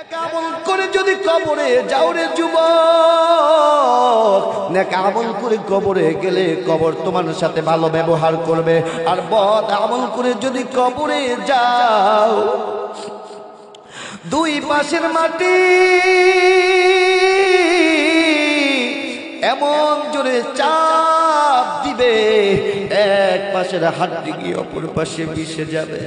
নেক আমল করে যদি কবরে যাও রে যুবক, নেক আমল করে কবরে গেলে কবর তোমার সাথে ভালো ব্যবহার করবে। আর বদ আমল করে যদি কবরে যাও, দুই পাশের মাটি এমন জোরে চাপ দিবে, এক পাশের হাড্ডি গিয়ে অপর পাশে মিশে যাবে।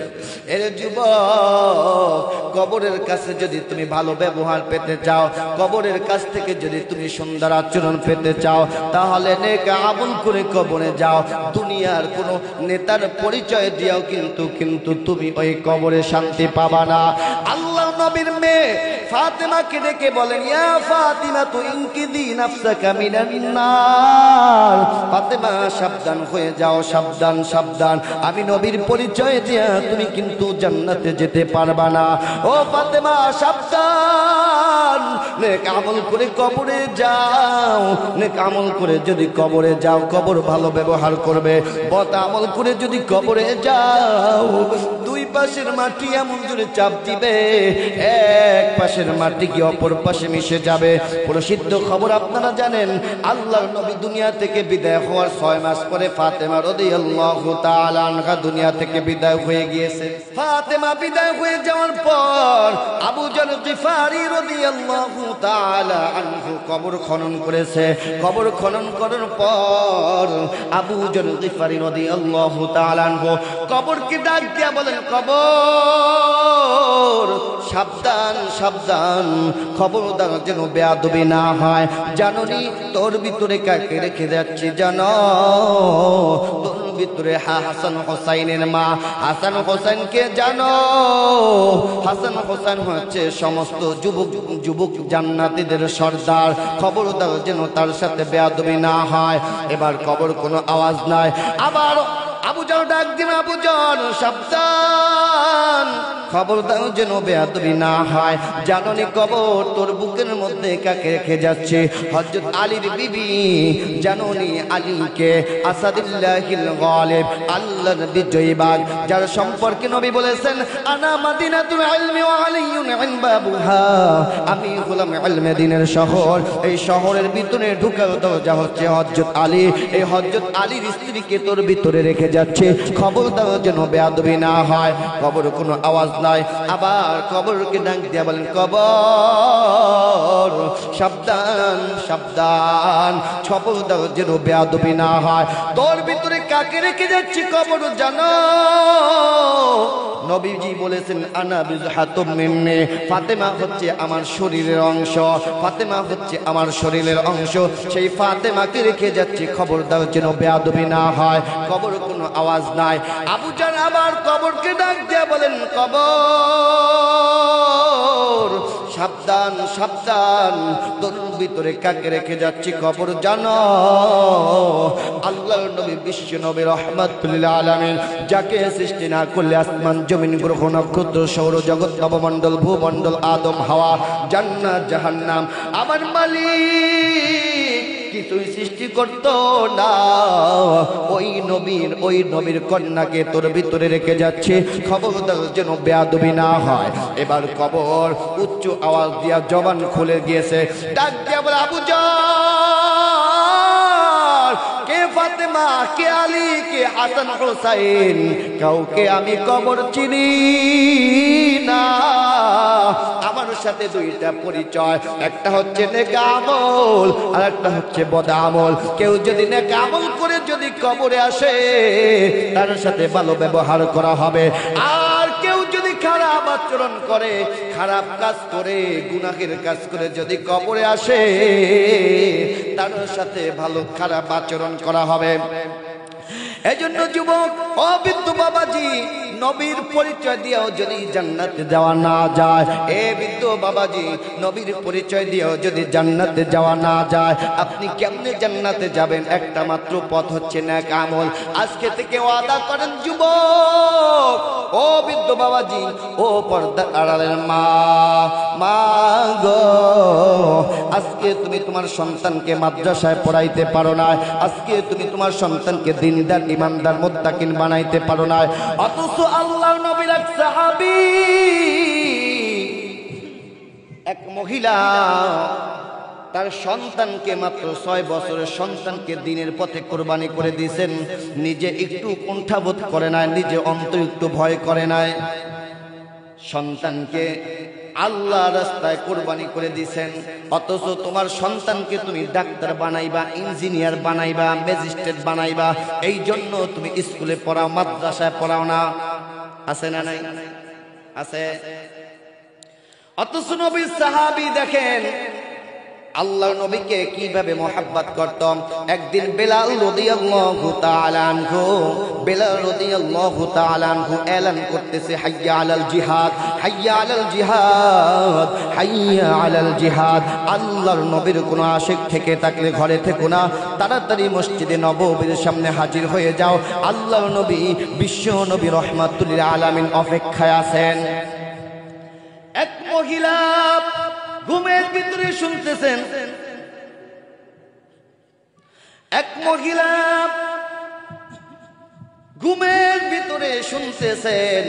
এর যুবক, কবরের কাছে যদি তুমি ভালো ব্যবহার পেতে চাও, কবরের কাছ থেকে যদি তুমি সুন্দর আচরণ পেতে চাও, তাহলে নেক আমল করে কবরে যাও। দুনিয়ার কোনো নেতার পরিচয় দিয়াও কিন্তু তুমি ওই কবরে শান্তি পাবা না। আল্লাহ নবীর মেয়ে ফাতেমাকে ডেকে বলেন, ইয়া ফাতিমা তু ইনকিদি নাফসাকা মিনান নার। ফাতেমা সাবধান হয়ে যাও, সাবধান সাবধান, আমি নবীর পরিচয় দিয়া তুমি কিন্তু জান্নাতে যেতে পারবা না। ও ফাতেমা সাবধান, নেক আমল করে কবরে যাও। নেক আমল করে যদি কবরে যাও, কবর ভালো ব্যবহার করবে। বদ আমল করে যদি কবরে যাও, দুই পাশের মাটি এমন জোরে চাপ দিবে, এক পাশের মাটি কি অপর পাশে মিশে যাবে। প্রসিদ্ধ খবর আপনারা জানেন, আল্লাহর নবী দুনিয়া থেকে বিদায় হওয়ার 6 মাস পরে ফাতেমা রাদিয়াল্লাহু তাআলা আনহা দুনিয়া থেকে বিদায় হয়ে গিয়েছে। ফাতেমা বিদায় হয়ে যাওয়ার পর আবু যর গিফারি রাদিয়াল্লাহু তাআলা আনহু কবর খনন করেছে। কবর খনন করার পর আবু যর গিফারি রাদিয়াল্লাহু তাআলা আনহু কবরকে ডাক দিয়া বলেন, কবর সাবধান সাবধান, খবরদার যেন বেয়াদবি না হয়। জানোনি তোর ভিতরে কাকে রেখে যাচ্ছি জানো? তোর ভিতরে হাসান হোসাইনের মা। হাসান হোসেনকে জানো? হাসান হোসেন হচ্ছে সমস্ত যুবক জান্নাতীদের সর্দার। খবরদার যেন তার সাথে বেয়াদবি না হয়। এবার কবর কোনো আওয়াজ নাই। আবার আবু যর ডাক দিন, আবু যর সাবধান, খবরদার যেন বেয়াদবি না হয়। জাননি কবর তোর বুকের মধ্যে কাকে রেখে যাচ্ছে? হযরত আলীর বিবি। জাননি আলীকে আসাদুল্লাহিল গালিব, আল্লাহর বিজয়ী বাগ, যার সম্পর্কে নবী বলেছেন, আনা মাদিনাতুল ইলমি ওয়া আলিয়ুন ইনবাবুহা, আমি হলাম ইলমে দ্বীনের শহর। এই শহরের ভিতরে ঢোকার দরজা হচ্ছে হযরত আলী। এই হযরত আলীর স্ত্রীকে তোর ভিতরে রেখে যাচ্ছে, খবরদার যেন বেয়াদবি না হয়। কবর কোনো আওয়াজ নাই। আবার কবরকে ডাক দিয়া বলেন, কবর সাবধান সাবধান, খবরদার যেন বেয়াদবি না হয়। তোর ভিতরে কাকে রেখে যাচ্ছি কবর জানো? নবীজি বলেছেন, আনা বিজহাতুম মিন্নি, ফাতেমা হচ্ছে আমার শরীরের অংশ। ফাতেমা হচ্ছে আমার শরীরের অংশ। সেই ফাতেমাকে রেখে যাচ্ছি, খবরদার যেন বেয়াদবি না হয়। কবর কোনো আওয়াজ নাই। আবু জান আবার কবরকে ডাক দিয়া বলেন, কবর সাবধান সাবধান, তোর ভিতরে কাকে রেখে যাচ্ছি কবর জানো? আল্লাহর নবী বিশ্ব নবী রাহমাতুল লিল আলামিন, যাকে সৃষ্টি না করলে আসমান জমিন গ্রহ নক্ষত্র সৌর জগৎ নবমণ্ডল ভূমণ্ডল আদম হাওয়া জান্নাত জাহান্নাম আমার মালিক কিছুই সৃষ্টি করতো না। ওই নবীর কন্যাকে তোর ভিতরে রেখে যাচ্ছে, খবরদার যেন বেয়াদবি না হয়। এবার কবর উচ্চ আওয়াজ দিয়া জবান খুলে গিয়েছে, ডাক দিয়া বলে, আবু যর, কে ফাতেমা, কে আলী, কে হাসান হোসাইন, কাউকে আমি কবর চিনি না। আমার সাথে দুইটা পরিচয়, একটা হচ্ছে নেক আমল আর একটা হচ্ছে বদ আমল। কেউ যদি নেক আমল করে যদি কবরে আসে, তার সাথে ভালো ব্যবহার করা হবে। আর কেউ যদি খারাপ আচরণ করে, খারাপ কাজ করে, গুনাহের কাজ করে যদি কবরে আসে, তার সাথে ভালো খারাপ আচরণ করা হবে। এজন্য যুবক ও বৃদ্ধ বাবাজি, নবীর পরিচয় দিয়েও যদি জান্নাতে যাওয়া না যায়, এ বৃদ্ধ বাবাজি, নবীর পরিচয় দিয়েও যদি জান্নাতে যাওয়া না যায়, আপনি কেমনে জান্নাতে যাবেন? একটা মাত্র পথ হচ্ছে নেক আমল। আজকে থেকে ওয়াদা করেন যুবক, ও বৃদ্ধ বাবাজি, ও পর্দার আড়ালের মা, মা গো, আজকে তুমি তোমার সন্তানকে মাদ্রাসায় পড়াইতে পারো না, আজকে তুমি তোমার সন্তানকে দিনদার ইমানদার মুত্তাকিন বানাইতে পারো না, অথচ আল্লাহর নবীর এক সাহাবী এক মহিলা তার সন্তানকে মাত্র 6 বছরের সন্তানকে দ্বীনের পথে কোরবানি করে দিয়েছেন। নিজে একটু কুণ্ঠাবোধ করে নাই, নিজে অন্তর একটু ভয় করে নাই। সন্তানকে আল্লাহ রাস্তায় কোরবানি করে দিয়েছেন, অথচ তোমার সন্তানকে তুমি ডাক্তার বানাইবা, ইঞ্জিনিয়ার বানাইবা, ম্যাজিস্ট্রেট বানাইবা, এই জন্য তুমি স্কুলে পড়াও, মাদ্রাসায় পড়াও না। আছে না নাই? আছে। অথচ নবীর সাহাবী দেখেন আল্লাহর নবীকে কিভাবে মোহাব্বত করতেন। একদিন বেলাল রাদিয়াল্লাহু তাআলা আনহু এলান করতেছে, হাইয়া আলাল জিহাদ, হাইয়া আলাল জিহাদ, হাইয়া আলাল জিহাদ। আল্লাহর নবীর কোন আশিক থেকে থাকলে ঘরে থেকো না, তাড়াতাড়ি মসজিদে নববীর সামনে হাজির হয়ে যাও। আল্লাহর নবী, বিশ্ব নবী রাহমাতুল লিল আলামিন অপেক্ষায় আছেন। এক মহিলা ঘুমের ভিতরে শুনতেছেন, এক মহিলা ঘুমের ভিতরে শুনতেছেন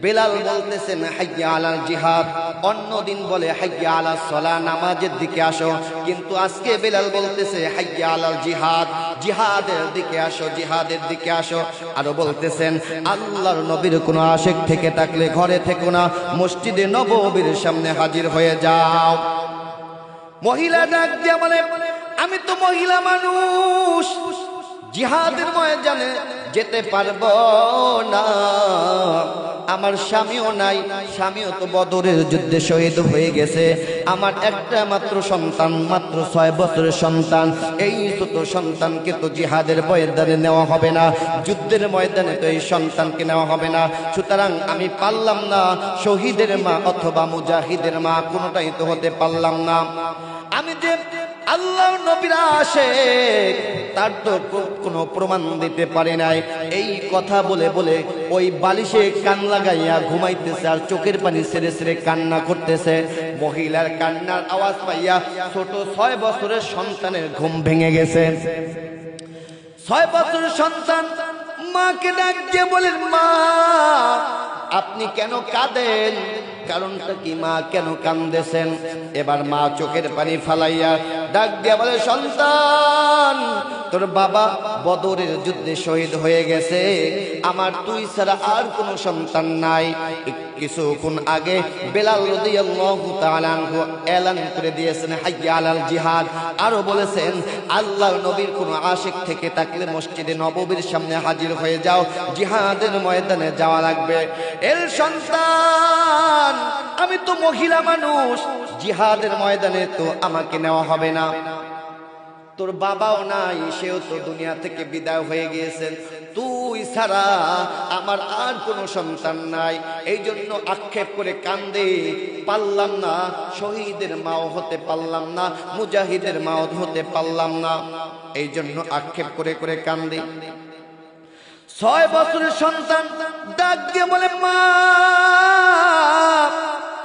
বেলাল বলতেছেন হাইয়া আলাল জিহাদ। অন্যদিন বলে হাইয়া আলাস সালাহ, নামাজের দিকে আসো, কিন্তু আজকে বেলাল বলতেছে হাইয়া আলাল জিহাদ, জিহাদের দিকে আসো, জিহাদের দিকে আসো। আরো বলতেছেন আল্লাহর নবীর কোন আশিক থেকে থাকলে ঘরে থেকো না, মসজিদে নববীর সামনে হাজির হয়ে যাও। মহিলা ডাক দিয়ে বলে, আমি তো মহিলা মানুষ, জিহাদের ময়দানে যেতে পারবো না, আমার স্বামীও নাই, স্বামীও তো বদরের যুদ্ধে শহীদ হয়ে গেছে, আমার একটা মাত্র সন্তান, মাত্র 6 বছরের সন্তান, এই ছোট সন্তানকে তো জিহাদের ময়দানে নেওয়া হবে না, যুদ্ধের ময়দানে তো এই সন্তানকে নেওয়া হবে না, সুতরাং আমি পারলাম না শহীদের মা অথবা মুজাহিদের মা, কোনোটাই তো হতে পারলাম না। আমি যে আল্লাহর নবীর আশিক তার তো কোনো প্রমাণ দিতে পারে নাই। এই কথা বলে বলে ওই বালিশে কান লাগাইয়া ঘুমাইতেছে আর চোখের পানি ছেড়ে ছেড়ে কান্না করতেছে। মহিলার কান্নার আওয়াজ পাইয়া ছোট 6 বছরের সন্তানের ঘুম ভেঙে গেছে। 6 বছরের সন্তান মাকে ডাক দিয়ে বলেন, মা আপনি কেন কাঁদেন? কারণটা কি মা, কেন কান্দেছেন? এবার মা চোখের পানি ফালাইয়া ডাক দিয়া বলে, সন্তান তোর বাবা বদরের যুদ্ধে শহীদ হয়ে গেছে, আমার তুই ছাড়া আর কোনো সন্তান নাই। কিছুক্ষণ আগে বেলাল রাদিয়াল্লাহু তাআলা আনহু এলান করে দিয়েছেন হাইয়া আলাল জিহাদ। আরো বলেছেন আল্লাহর নবীর কোনো আশিক থেকে থাকলে মসজিদে নববীর সামনে হাজির হয়ে যাও, জিহাদের ময়দানে যাওয়া লাগবে। এর সন্তান আমি তো মহিলা মানুষ, জিহাদের ময়দানে তো আমাকে নেওয়া হবে না, তোর বাবাও নাই, সেও তো দুনিয়া থেকে বিদায় হয়ে গিয়েছেন, তুই ছাড়া আমার আর কোনো সন্তান নাই। এই জন্য আক্ষেপ করে কান্দে, পারলাম না শহীদের মাও হতে পারলাম না, মুজাহিদের মাও হতে পারলাম না, এই জন্য আক্ষেপ করে করে কান্দে। 6 বছরের সন্তান ডাক দিয়ে বলে, মা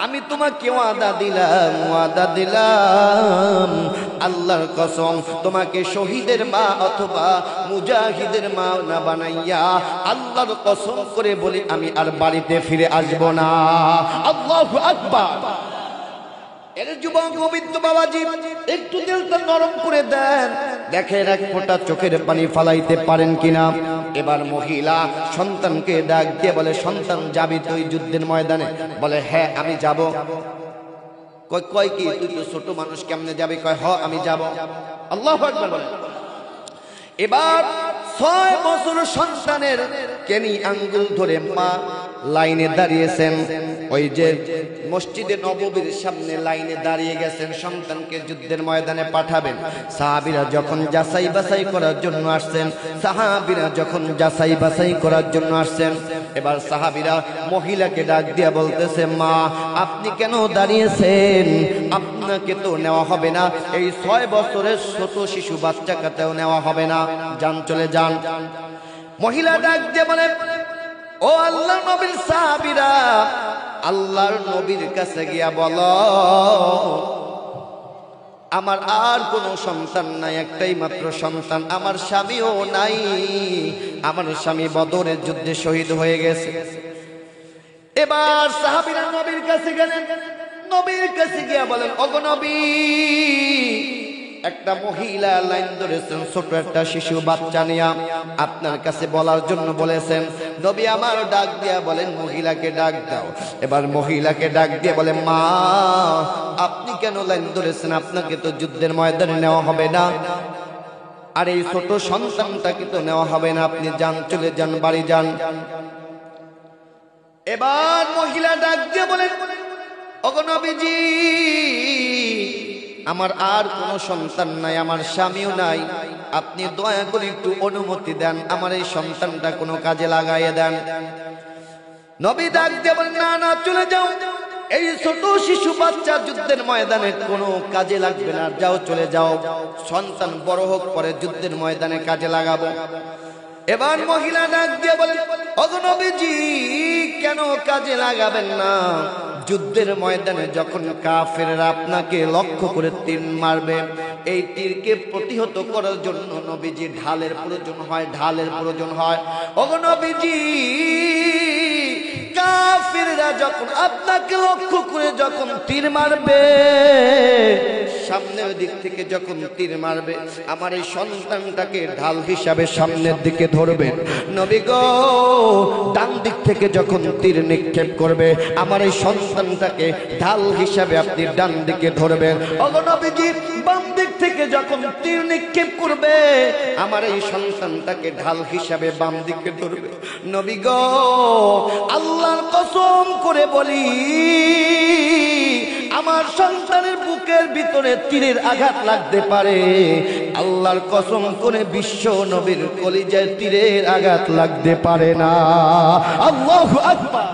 আমি তোমাকে ওয়াদা দিলাম আল্লাহর কসম, তোমাকে শহীদের মা অথবা মুজাহিদের মা না বানাইয়া আল্লাহর কসম করে বলি আমি আর বাড়িতে ফিরে আসব না। আল্লাহু আকবার। এর যুবক গোবিন্দ বাবাজি একটু দিলটা নরম করে দেন, দেখেন এক ফোঁটা চোখের পানি ফালাইতে পারেন কিনা। এবার মহিলা সন্তানকে ডাক দিয়ে বলে, সন্তান যাবি তুই যুদ্ধের ময়দানে? বলে হ্যাঁ আমি যাব। কয় কি তুই তো ছোট মানুষ, কেমনে যাবি? কয় হ আমি যাব। আল্লাহু আকবার বলে। এবার 6 বছর সন্তানের কেনি আঙ্গুল ধরে মা লাইনে দাঁড়িয়েছেন, ওই যে মসজিদে নববীর সামনে লাইনে দাঁড়িয়ে গেছেন, সন্তানকে যুদ্ধের ময়দানে পাঠাবেন। সাহাবীরা যখন যাচাই বাছাই করার জন্য আসছেন, এবার সাহাবীরা মহিলাকে ডাক দিয়া বলতেছে, মা আপনি কেন দাঁড়িয়েছেন? আপনাকে তো নেওয়া হবে না, এই 6 বছরের ছোট শিশু বাচ্চাকেও নেওয়া হবে না, যান চলে যান। মহিলা ডাক দিয়ে বলে, ও আল্লাহর নবীর সাহাবীরা, আল্লাহর নবীর কাছে গিয়া বলো আমার আর কোনো সন্তান নাই, একটাই মাত্র সন্তান, আমার স্বামীও নাই, আমার স্বামী বদরের যুদ্ধে শহীদ হয়ে গেছে। এবার সাহাবীরা নবীর কাছে গেলেন, নবীর কাছে গিয়া বলেন, ওগো নবী, একটা মহিলা লাইন ধরেছেন, ছোট একটা শিশু বাচ্চা নিয়া আপনার কাছে বলার জন্য বলেছেন। নবী আমার ডাক দিয়া বলেন, মহিলাকে ডাক দাও। এবার মহিলাকে ডাক দিয়ে বলে, মা আপনি কেন লাইন ধরেছেন? আপনাকে তো যুদ্ধের ময়দানে নেওয়া হবে না, আর এই ছোট সন্তানটাকে তো নেওয়া হবে না, আপনি যান, চলে যান, বাড়ি যান। এবার মহিলা ডাক দিয়ে বলেন, ওগো নবীজি, আমার আর কোনো সন্তান নাই, আমার স্বামীও নাই, আপনি দয়া করে একটু অনুমতি দেন, আমার এই সন্তানটা কোনো কাজে লাগাইয়ে দেন। নবী ডাক দিয়ে বলেন, না না, চলে যাও, এই ছোট শিশু বাচ্চা যুদ্ধের ময়দানে কোনো কাজে লাগবে না, যাও, চলে যাও, সন্তান বড় হোক, পরে যুদ্ধের ময়দানে কাজে লাগাবো। এবার মহিলা ডাক দিয়ে বলেন, ওগো নবীজি, কেন কাজে লাগাবেন না? যুদ্ধের ময়দানে যখন কাফেররা আপনাকে লক্ষ্য করে তীর মারবে, এই তীরকে প্রতিহত করার জন্য নবীজি ঢালের প্রয়োজন হয়, ঢালের প্রয়োজন হয়। ওগো নবীজি, কাফেররা যখন আপনাকে লক্ষ্য করে যখন তীর মারবে, সামনের দিক থেকে যখন তীর মারবে, আমার এই সন্তানটাকে ঢাল হিসাবে সামনের দিকে ধরবেন। নবী গো, ডান দিক থেকে যখন তীর নিক্ষেপ করবে, আমার এই সন্তানটাকে ঢাল হিসাবে আপনি ডান দিকে ধরবেন। ওগো নবীজি, বাম দিক থেকে যখন তীর নিক্ষেপ করবে, আমার এই সন্তানটাকে ঢাল হিসাবে বাম দিকে ধরবে। নবী গো, আল্লাহর কসম করে বলি, আমার সন্তানের বুকের ভিতরে তীরের আঘাত লাগতে পারে, আল্লাহর কসম করে বিশ্ব নবীর কলিজায় তীরের আঘাত লাগতে পারে না। আল্লাহু আকবার।